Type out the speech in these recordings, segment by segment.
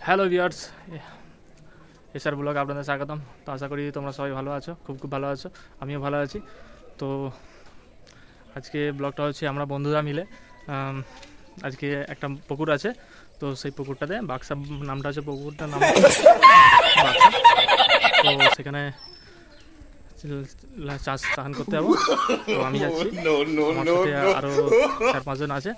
Hello viewers, SR blog আপনাদের স্বাগতম। তো আশা করি তোমরা সবাই ভালো আছো, খুব ভালো আছো, আমিও ভালো আছি। তো আজকে ব্লগটা হচ্ছে আমরা বন্ধুরা মিলে আজকে একটা পুকুর আছে, তো সেই পুকুরটাতে বাক্সা নামটা আছে, পুকুরটার নাম বাক্সা। তো সেখানে স্নান করতে যাবো। তো আমি যাচ্ছি, আমার সাথে আরও 4-5 জন আছে,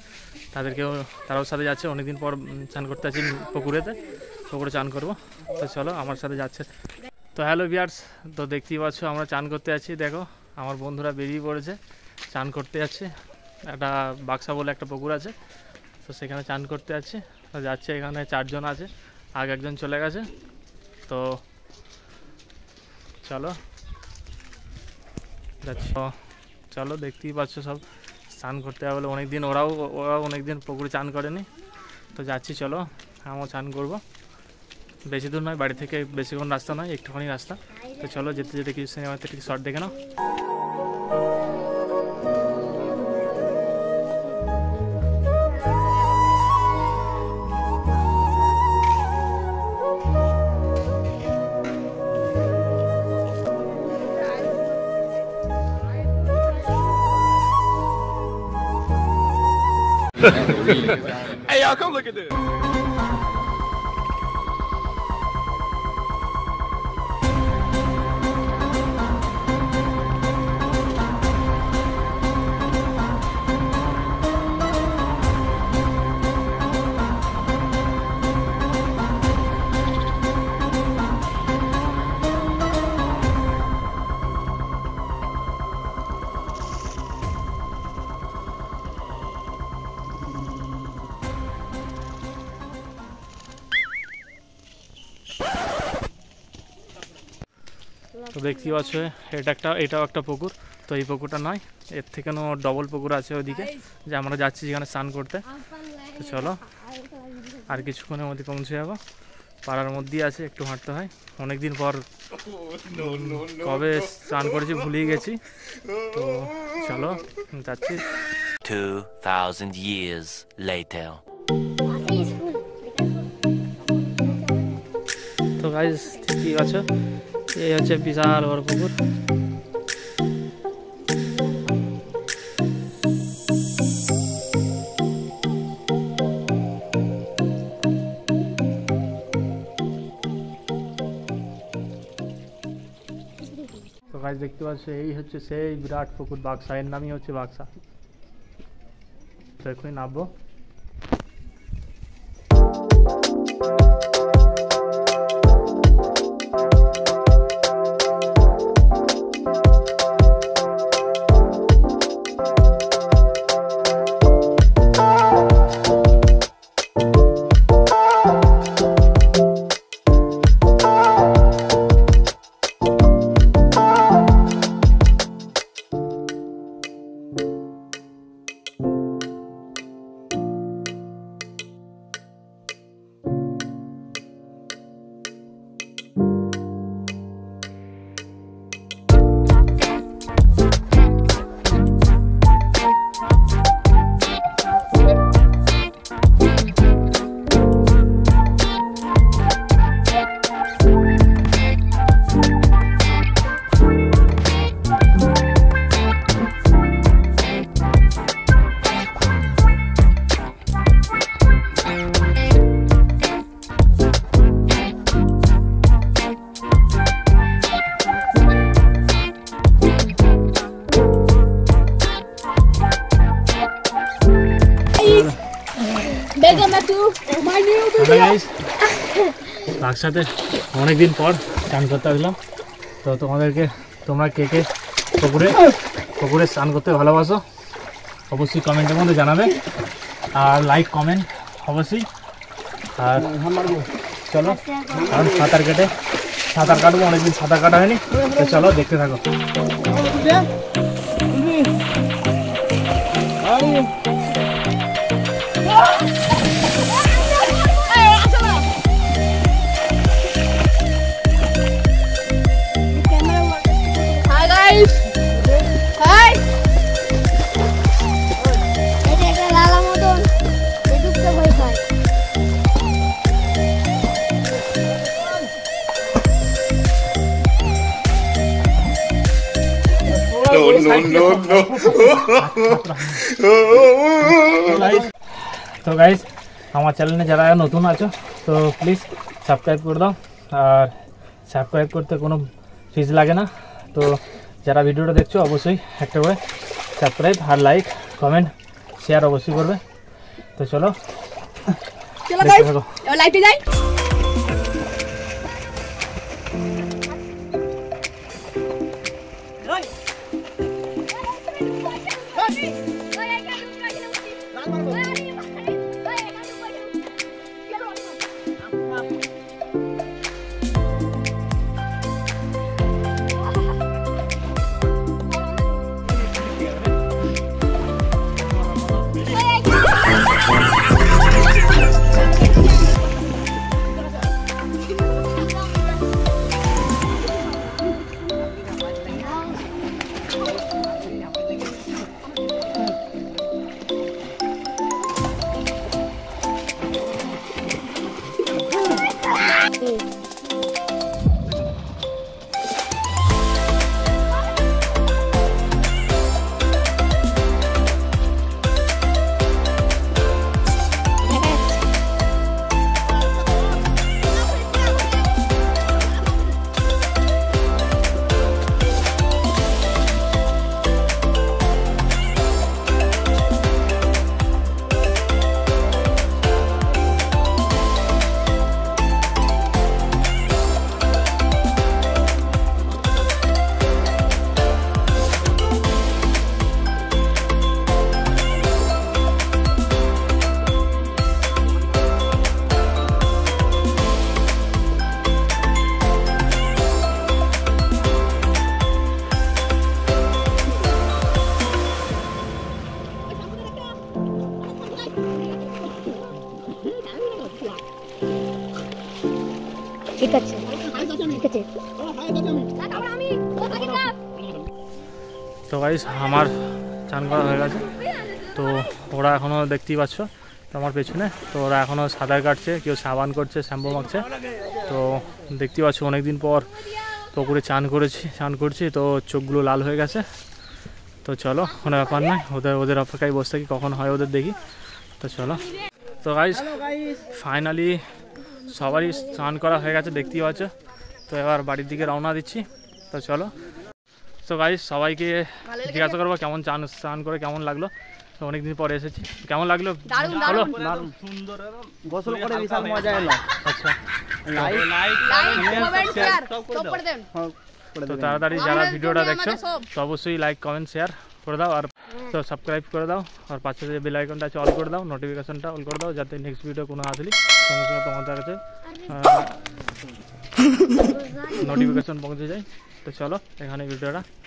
তারাও সাথে যাচ্ছে। অনেকদিন পর স্নান করতে আছি পুকুরে চান করবো। তো চলো আমার সাথে যাচ্ছে। তো হ্যালো ভিউয়ার্স, তো দেখতেই পাচ্ছ আমরা চান করতে আছি। দেখো আমার বন্ধুরা বেরিয়ে পড়েছে, চান করতে যাচ্ছে। একটা বাক্সা বলে একটা পুকুর আছে, তো সেখানে চান করতে যাচ্ছে। এখানে 4 জন আছে, আগে একজন চলে গেছে। তো চলো যাচ্ছি। চলো দেখতেই পাচ্ছ সব স্নান করতে হবে বলে অনেকদিন ওরাও অনেকদিন পুকুরে চান করেনি। তো যাচ্ছি, চলো আমিও চান করবো। বেশি দূর নয়, বাড়ি থেকে বেশিক্ষণ রাস্তা নয়, একটুখানি রাস্তা। তো চলো যেতে যেতে কিছু সিনেমাতে কিছু শর্ট দেখে নাও। Hey y'all, come look at this. তো দেখতেই পাচ্ছ এটাও একটা পুকুর। তো এই পুকুরটা নয়, এর থেকে ডবল পুকুর আছে ওইদিকে, যে আমরা যাচ্ছি যেখানে স্নান করতে। তো চলো আর কিছুক্ষণের মধ্যে পৌঁছে যাবো। পাড়ার মধ্যেই আছে, একটু হাঁটতে হয়। অনেকদিন পর কবে স্নান করেছি ভুলিয়ে গেছি। তো চলো যাচ্ছি। 2000 years later. তো গাইস ঠিকই আছে, এই হচ্ছে বিশাল বড় পুকুর। তো গাইস দেখতে পাচ্ছ এই হচ্ছে সেই বিরাট পুকুর বাক্সা, এর নামই হচ্ছে বাক্সা। তো এখনই নামবো। বাক্সাতে অনেকদিন পর স্নান করতে আসলাম। তো তোমরা কে কে পুকুরে স্নান করতে ভালোবাসো অবশ্যই কমেন্টের মধ্যে জানাবে, আর লাইক কমেন্ট অবশ্যই। আর চলো কারণ সাঁতার কাটবো, অনেকদিন সাঁতার কাটা হয়নি। তো চলো দেখতে থাকো। তো গাইস আমার চ্যানেলে যারা নতুন আছো তো প্লিজ সাবস্ক্রাইব করে দাও, আর সাবস্ক্রাইব করতে কোনো ফিজ লাগে না। তো যারা ভিডিওটা দেখছো অবশ্যই একটা করে সাবস্ক্রাইব আর লাইক কমেন্ট শেয়ার অবশ্যই করবে। তো চলো গাইস এবার লাইভে যাই। ঠিক আছে ঠিক আছে। তো গাইস আমার চান করা হয়ে গেছে, তো ওরা এখনও দেখতেই পাচ্ছ তো আমার পেছনে, তো ওরা এখনও সাঁতার কাটছে, কেউ সাবান করছে, শ্যাম্পু মাখছে। তো দেখতেই পাচ্ছ অনেকদিন পর পুকুরে চান করছি, তো চোখগুলো লাল হয়ে গেছে। তো চলো কোনো ব্যাপার নয়, ওদের অপেক্ষায় বসে থাকি কখন হয় ওদের দেখি। তো চলো। তো গাইস ফাইনালি সবারই স্নান করা হয়ে গেছে দেখতেই পাচ্ছ, তো এবার বাড়ির দিকে রওনা দিচ্ছি। তো চলো। তো গাইস সবাইকে জিজ্ঞাসা করবো কেমন স্নান করে কেমন লাগলো, তো অনেকদিন পরে এসেছি, কেমন লাগলো? ভালো সুন্দর গোসল করে বিশাল মজা এলো। আচ্ছা লাইক তো তাড়াতাড়ি যারা ভিডিওটা দেখছো তো অবশ্যই লাইক কমেন্ট শেয়ার করে দাও, আর তো সাবস্ক্রাইব করে দাও, আর পাশে যে বেল আইকনটা আছে অল করে দাও, নোটিফিকেশনটা অল করে দাও, যাতে নেক্সট ভিডিও কোনো আসলে সঙ্গে সঙ্গে তোমাদের কাছে নোটিফিকেশন পৌঁছে যায়। তো চলো এখানে ভিডিওটা